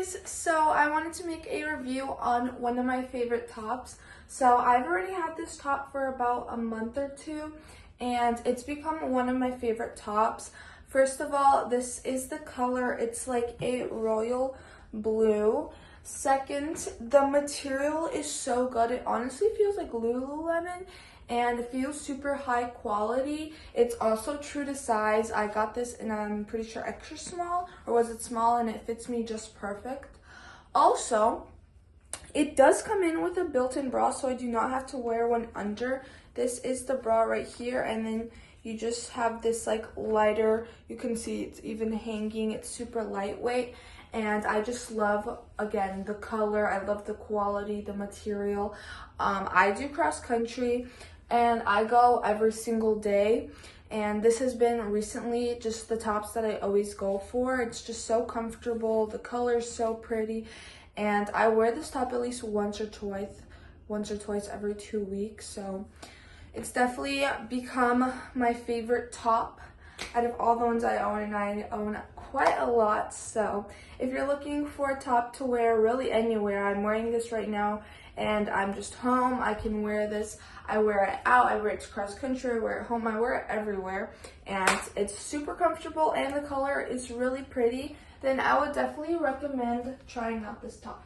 guys, so I wanted to make a review on one of my favorite tops. So I've already had this top for about a month or two and it's become one of my favorite tops. First of all, this is the color. It's like a royal blue. Second, the material is so good. It honestly feels like Lululemon and it feels super high quality. It's also true to size. I got this in, I'm pretty sure, extra small, or was it small, and it fits me just perfect. Also, it does come in with a built-in bra, so I do not have to wear one under. This is the bra right here, and then you just have this like lighter, you can see it's even hanging, it's super lightweight. And I just love, again, the color. I love the quality, the material. I do cross country and I go every single day. And this has been recently just the tops that I always go for. It's just so comfortable. The color is so pretty. And I wear this top at least once or twice every 2 weeks. So it's definitely become my favorite top out of all the ones I own, and I own quite a lot. So if you're looking for a top to wear really anywhere, I'm wearing this right now and I'm just home. I can wear this. I wear it out, I wear it to cross country, I wear it home, I wear it everywhere, and it's super comfortable and the color is really pretty. Then I would definitely recommend trying out this top.